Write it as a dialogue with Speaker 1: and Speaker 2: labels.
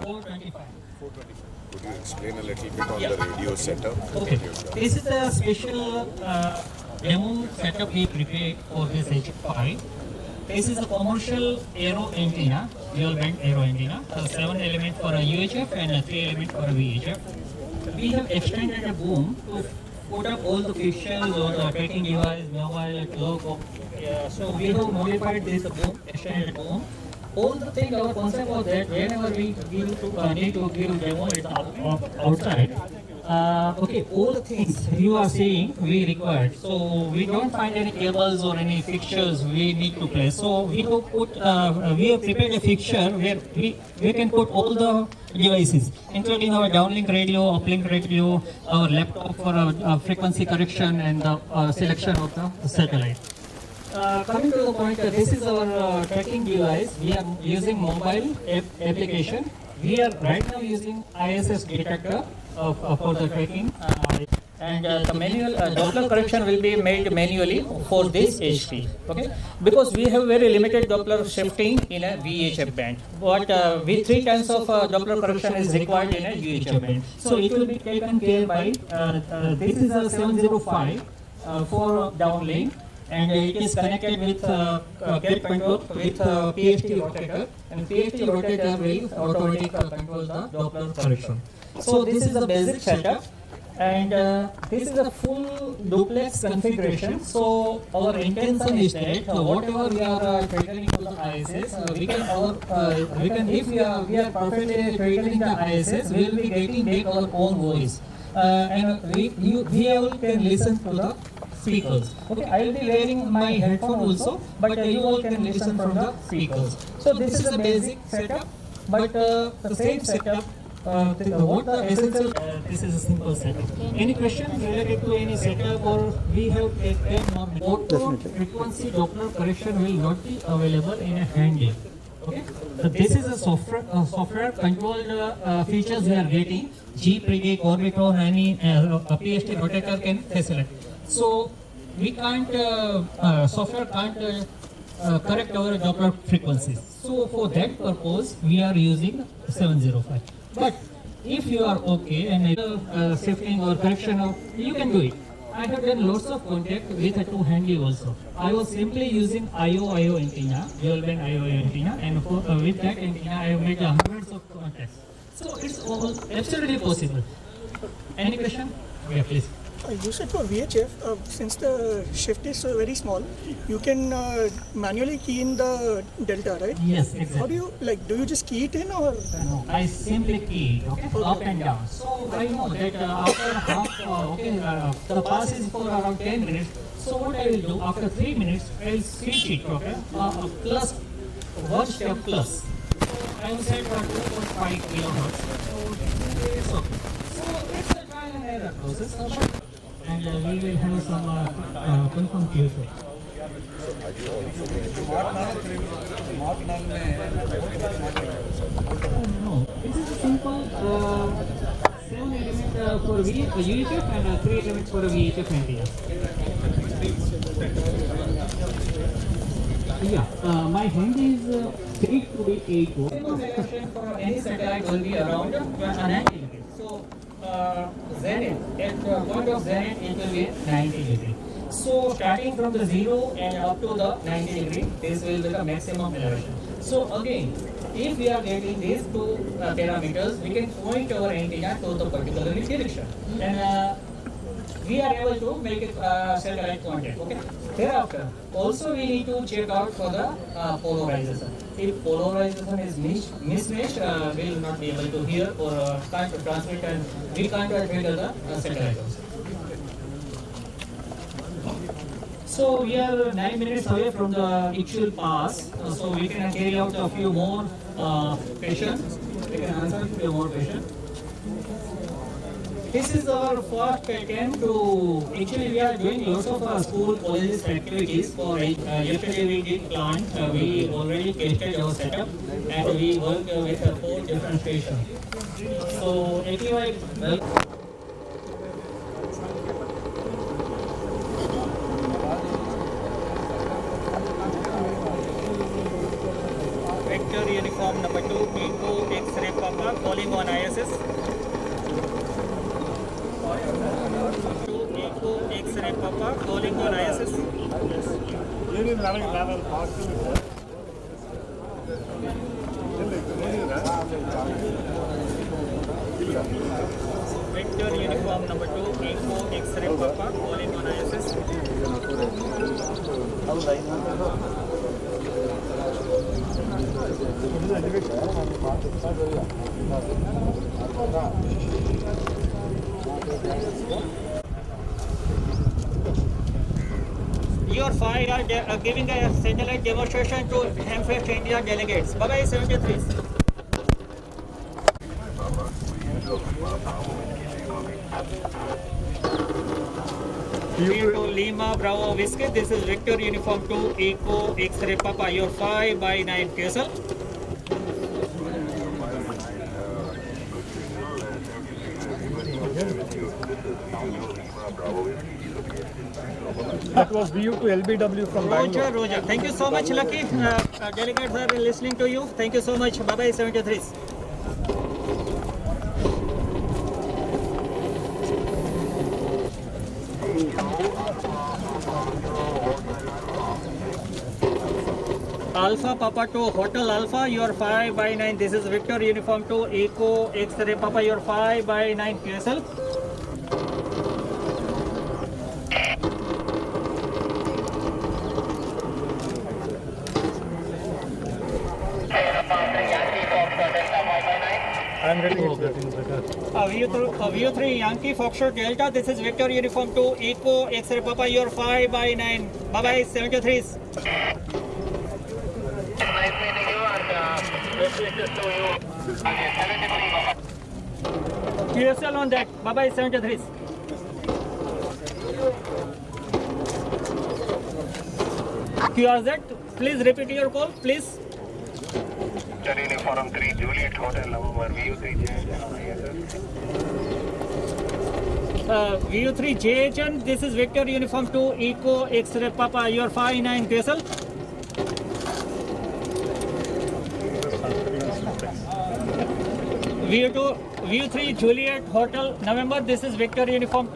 Speaker 1: 425.
Speaker 2: Could you explain a little bit on the radio setup?
Speaker 1: Okay. This is a special demo setup we prepared for this H5. This is a commercial aero antenna, dual band aero antenna, 7 elements for a UHF and 3 elements for a VHF. We have extended a boom to put up all the fixtures or the tracking device, mobile, logo. So we have modified this boom, extended boom. All the thing, our concept was that whenever we need to give demo, it's outside. Okay, all the things you are saying we required. So we don't find any cables or any fixtures we need to place. So we have put, we have prepared a fixture where we can put all the devices, including our downlink radio, uplink radio, our laptop for frequency correction and the selection of the satellite. Coming to the point, this is our tracking device. We are using mobile application. We are right now using ISS detector for the tracking. And the manual Doppler correction will be made manually for this HP. Okay, because we have very limited Doppler shifting in a VHF band, but with 3 times of Doppler correction is required in a UHF band. So it will be taken care by this is a 705 for downlink. And it is connected with gate control with PHT rotator, and PHT rotator will automatically control the Doppler correction. So this is the basic setup, and this is a full duplex configuration. So our intention is that whatever we are triggering to the ISS, we can if we are perfectly triggering the ISS, we will be getting back our own voice, and we all can listen to the speakers. Okay, I will be wearing my headphone also, but you all can listen from the speakers. So this is a basic setup, but the same setup, what the essential, this is a simple setup. Any question related to any setup, or we have a auto frequency Doppler correction will not be available in a handy. Okay, so this is a software controlled features we are getting. G Predict, Orbitron, any PHT rotator can facilitate. So we can't, software can't correct our Doppler frequencies. So for that purpose, we are using 705. But if you are okay and shifting or correction, you can do it. I have done lots of contact with a 2 handy also. I was simply using IO antenna, dual band IO antenna, and with that antenna I have made hundreds of contacts. So it's all absolutely possible. Any question? Yeah, please.
Speaker 3: You said for VHF, since the shift is very small, you can manually key in the delta, right?
Speaker 1: Yes, exactly.
Speaker 3: How do you, do you just key it in, or?
Speaker 1: No, I simply key it, okay, up and down. So I know that after half, the pass is for around 10 minutes. So what I will do, after 3 minutes, I will switch it, okay, plus 1 step plus. I will set for 2.5 kilohertz. So it's okay. So it's a trial and error process. And we will have some confirmed future. No, this is a simple 7 element for UHF and 3 elements for a VHF antenna. Yeah, my hand is 3 to be 8 volts. Minimum elevation for any satellite will be around 90 degrees. So zenith, at the point of zenith, it will be 90 degrees. So starting from the 0 and up to the 90 degrees, this will be the maximum elevation. So again, if we are getting these 2 parameters, we can point our antenna to the particular direction. And we are able to make it satellite contact. Okay. Thereafter, also we need to check out for the polarization. If polarization is mismatched, we will not be able to hear or can't transmit, and we can't trigger the satellite also. So we are 9 minutes away from the actual pass, so we can carry out a few more questions. We can answer a few more questions. This is our first attempt to, actually we are doing lots of school colleges activities. For yesterday we did plant, we already tested our setup, and we work with 4 different stations. So actually Victor uniform number 2, Echo X-ray Papa. calling on ISS. To Echo X-ray Papa calling on ISS. Victor uniform number 2 Echo X-ray Papa calling on ISS. Your five are giving a satellite demonstration to Hamfest India delegates. Bye-bye 73. To Lima Bravo Whiskey, this is Victor Uniform 2 Echo X-ray Papa, your 5x9 QSL.
Speaker 4: That was VU to LBW from Bangalore.
Speaker 1: Roger. Thank you so much, Lucky. Delegates are listening to you. Thank you so much. Bye-bye 73. Alpha Papa to Hotel Alpha, your 5x9. This is Victor Uniform 2 Echo X-ray Papa, your 5x9 QSL.
Speaker 4: I'm getting it.
Speaker 1: VU3 Yankee Foxtrot Delta, this is Victor Uniform 2 Echo X-ray Papa, your 5x9. Bye-bye 73. QSL on that. Bye-bye 73. QRZ, please repeat your call, please.
Speaker 5: Uniform 3 Juliet Hotel November VU3
Speaker 1: VU3 JHN, this is Victor Uniform 2 Echo X-ray Papa, your 5x9 QSL. VU3 Juliet Hotel November, this is Victor Uniform